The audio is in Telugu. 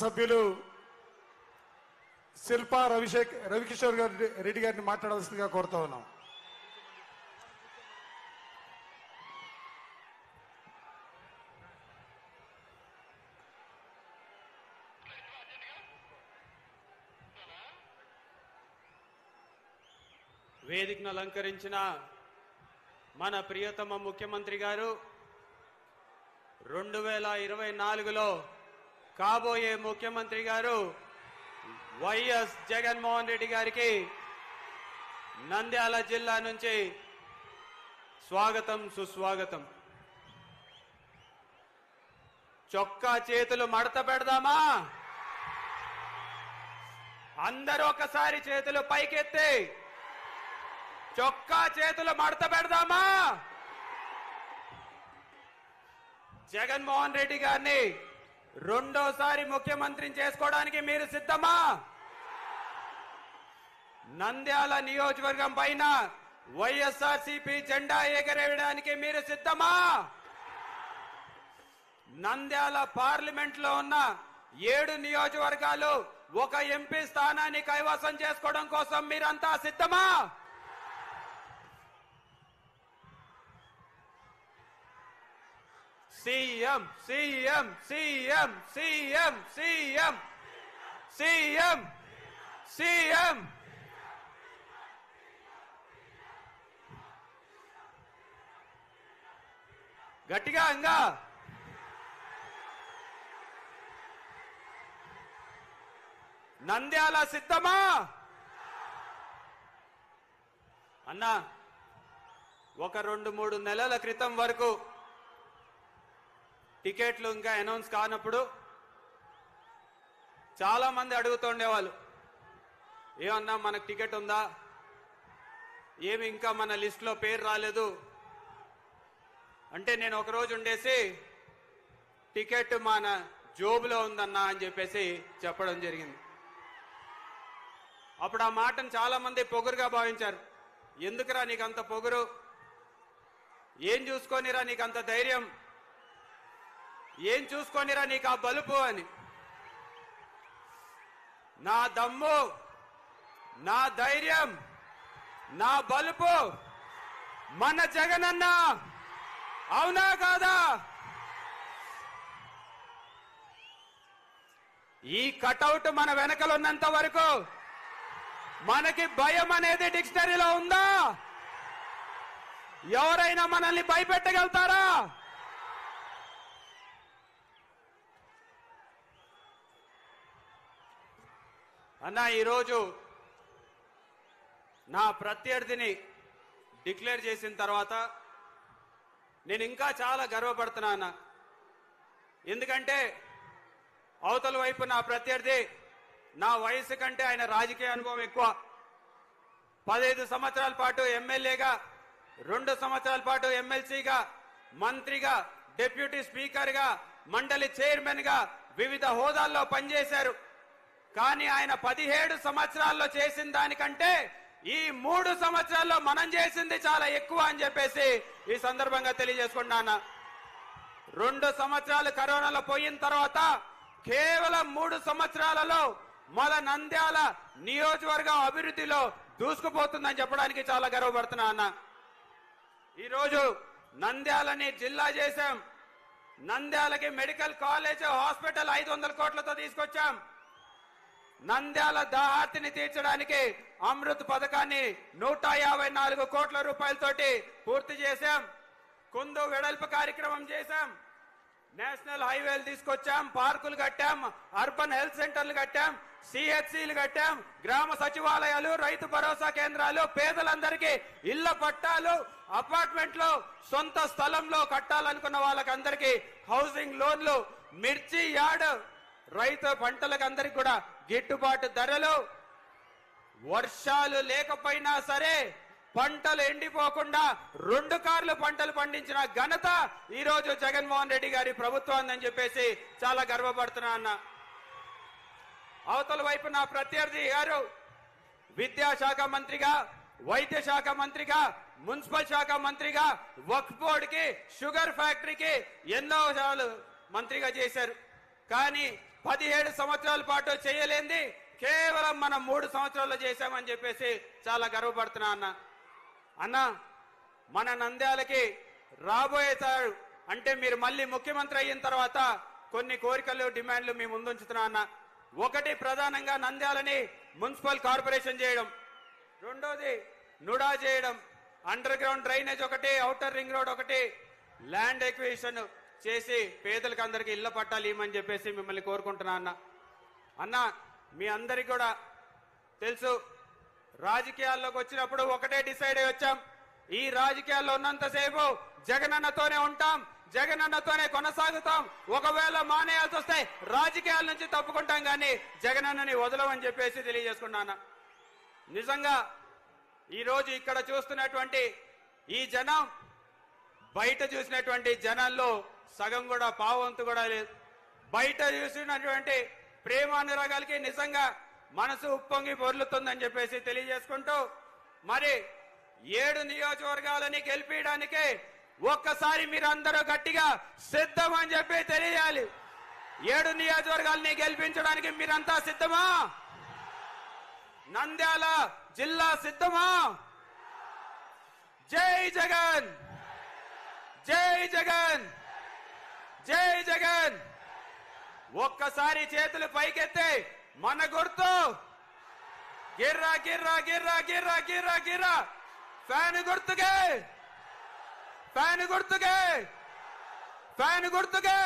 సభ్యులు శిల్పా రవికిషోర్ రెడ్డి గారిని మాట్లాడాల్సిందిగా కోరుతా ఉన్నాం. వేదికను అలంకరించిన మన ప్రియతమ ముఖ్యమంత్రి గారు 2024లో కాబోయే ముఖ్యమంత్రి గారు వైఎస్ జగన్మోహన్ రెడ్డి గారికి నంద్యాల జిల్లా నుంచి స్వాగతం సుస్వాగతం. చొక్కా చేతులు మడత పెడదామా? అందరూ ఒకసారి చేతులు పైకెత్తి చొక్కా చేతులు మడత పెడదామా? జగన్మోహన్ రెడ్డి గారిని రెండోసారి ముఖ్యమంత్రిని చేసుకోవడానికి మీరు సిద్ధమా? నంద్యాల నియోజకవర్గం పైన వైఎస్ఆర్సీపీ జెండా ఎగరేయడానికి మీరు సిద్ధమా? నంద్యాల పార్లమెంట్ లో ఉన్న 7 నియోజకవర్గాలు ఒక ఎంపీ స్థానాన్ని కైవసం చేసుకోవడం కోసం మీరంతా సిద్ధమా? CM CM CM CM CM CM CM గట్టిగా అంగా నంద్యాల సిద్ధమా? అన్నా, ఒక 2-3 నెలల క్రితం వరకు టికెట్లు ఇంకా అనౌన్స్ కానప్పుడు చాలా మంది అడుగుతుండేవాళ్ళు, ఏమన్నా మనకు టికెట్ ఉందా, ఏమి ఇంకా మన లిస్టులో పేరు రాలేదు అంటే నేను ఒకరోజు ఉండేసి టికెట్ మన జోబులో ఉందన్నా అని చెప్పేసి చెప్పడం జరిగింది. అప్పుడు ఆ మాటను చాలా మంది పొగురుగా భావించారు. ఎందుకురా నీకంత పొగురు, ఏం చూసుకొనిరా నీకంత ధైర్యం, ఏం చూసుకొనిరా నీకు ఆ బలుపు అని. నా దమ్ము, నా ధైర్యం, నా బలుపు మన జగనన్న. అవునా కాదా? ఈ కటౌట్ మన వెనకలున్నంత వరకు మనకి భయం అనేది డిక్షనరీలో ఉందా? ఎవరైనా మనల్ని భయపెట్టగలుగుతారా? అన్నా, ఈరోజు నా ప్రత్యర్థిని డిక్లేర్ చేసిన తర్వాత నేను ఇంకా చాలా గర్వపడుతున్నా అన్న. ఎందుకంటే అవతల వైపు నా ప్రత్యర్థి నా వయసు కంటే ఆయన రాజకీయ అనుభవం ఎక్కువ. 15 సంవత్సరాల పాటు ఎమ్మెల్యేగా, 2 సంవత్సరాల పాటు ఎమ్మెల్సీగా, మంత్రిగా, డిప్యూటీ స్పీకర్గా, మండలి చైర్మన్ గా వివిధ హోదాల్లో పనిచేశారు. కానీ ఆయన 17 సంవత్సరాల్లో చేసిన దానికంటే ఈ 3 సంవత్సరాల్లో మనం చేసింది చాలా ఎక్కువ అని చెప్పేసి ఈ సందర్భంగా తెలియజేసుకున్నాను. 2 సంవత్సరాలు కరోనాలో పోయిన తర్వాత కేవలం 3 సంవత్సరాలలో మన నంద్యాల నియోజకవర్గం అభివృద్ధిలో దూసుకుపోతుందని చెప్పడానికి చాలా గర్వపడుతున్నా అన్న. ఈరోజు నంద్యాలని జిల్లా చేశాం. నంద్యాలకి మెడికల్ కాలేజ్, హాస్పిటల్ 500 కోట్లతో తీసుకొచ్చాం. నంద్యాల దాహార్తిని తీర్చడానికి అమృత్ పథకాన్ని 154 కోట్ల రూపాయలతోటి పూర్తి చేశాం. కుందు వెడల్పు కార్యక్రమం చేశాం. నేషనల్ హైవేలు తీసుకొచ్చాం, పార్కులు కట్టాం, అర్బన్ హెల్త్ సెంటర్లు కట్టాం, సిహెచ్సిలు కట్టాం, గ్రామ సచివాలయాలు, రైతు భరోసా కేంద్రాలు, పేదలందరికీ ఇళ్ల పట్టాలు, అపార్ట్మెంట్లు, సొంత స్థలంలో కట్టాలనుకున్న వాళ్ళకందరికీ హౌసింగ్ లోన్లు, మిర్చి యార్డ్, రైతు పంటలకు అందరికి కూడా గిట్టుబాటు ధరలు, వర్షాలు లేకపోయినా సరే పంటలు ఎండిపోకుండా 2 కార్లు పంటలు పండించిన ఘనత ఈ రోజు జగన్మోహన్ రెడ్డి గారి ప్రభుత్వం అని చెప్పేసి చాలా గర్వపడుతున్నా అన్న. అవతల వైపు నా ప్రత్యర్థి గారు విద్యాశాఖ మంత్రిగా, వైద్య శాఖ మంత్రిగా, మున్సిపల్ శాఖ మంత్రిగా, వక్ఫ్ బోర్డుకి, షుగర్ ఫ్యాక్టరీకి ఎన్నో మంత్రిగా చేశారు. కానీ 17 సంవత్సరాల పాటు చేయలేంది కేవలం మనం 3 సంవత్సరాల్లో చేశామని చెప్పేసి చాలా గర్వపడుతున్నా అన్న మన నంద్యాలకి రాబోయేతాడు అంటే మీరు మళ్ళీ ముఖ్యమంత్రి అయిన తర్వాత కొన్ని కోరికలు డిమాండ్లు మీ ముందుంచుతున్నా అన్న. ఒకటి ప్రధానంగా నంద్యాలని మున్సిపల్ కార్పొరేషన్ చేయడం, రెండోది నుడా చేయడం, అండర్ గ్రౌండ్ డ్రైనేజ్ ఒకటి, ఔటర్ రింగ్ రోడ్ ఒకటి, ల్యాండ్ ఎక్విజిషన్ చేసి పేదలకు అందరికి ఇళ్ల పట్టాలు ఇవ్వమని చెప్పేసి మిమ్మల్ని కోరుకుంటున్నా అన్న. మీ అందరికి కూడా తెలుసు, రాజకీయాల్లోకి వచ్చినప్పుడు ఒకటే డిసైడ్ అయ్యి వచ్చాం, ఈ రాజకీయాల్లో ఉన్నంతసేపు జగనన్నతోనే ఉంటాం, జగనన్నతోనే కొనసాగుతాం. ఒకవేళ మానేయాల్సి వస్తే రాజకీయాల నుంచి తప్పుకుంటాం కానీ జగనన్నని వదలమని చెప్పేసి తెలియజేసుకున్నాను. నిజంగా ఈరోజు ఇక్కడ చూస్తున్నటువంటి ఈ జనం బయట చూసినటువంటి జనాల్లో సగం కూడా పావంతు కూడా లేదు. బయట చూసినటువంటి ప్రేమానురాగాలకి నిజంగా మనసు ఉప్పొంగి పొర్లుతుందని చెప్పేసి తెలియజేసుకుంటూ, మరి 7 నియోజకవర్గాలని గెలిపించడానికి ఒక్కసారి మీరందరూ గట్టిగా సిద్ధం అని చెప్పి తెలియాలి. 7 నియోజకవర్గాలని గెలిపించడానికి మీరంతా సిద్ధమా? నంద్యాల జిల్లా సిద్ధమా? జై జగన్, జై జగన్, జై జగన్. ఒక్కసారి చేతులు పైకెత్తే మన గుర్తు గిర్రా గిర్రా గిర్రా గిర్రా గిర్రా గిర్రా ఫ్యాన్ గుర్తుకే, ఫ్యాన్ గుర్తుకే, ఫ్యాన్ గుర్తుకే.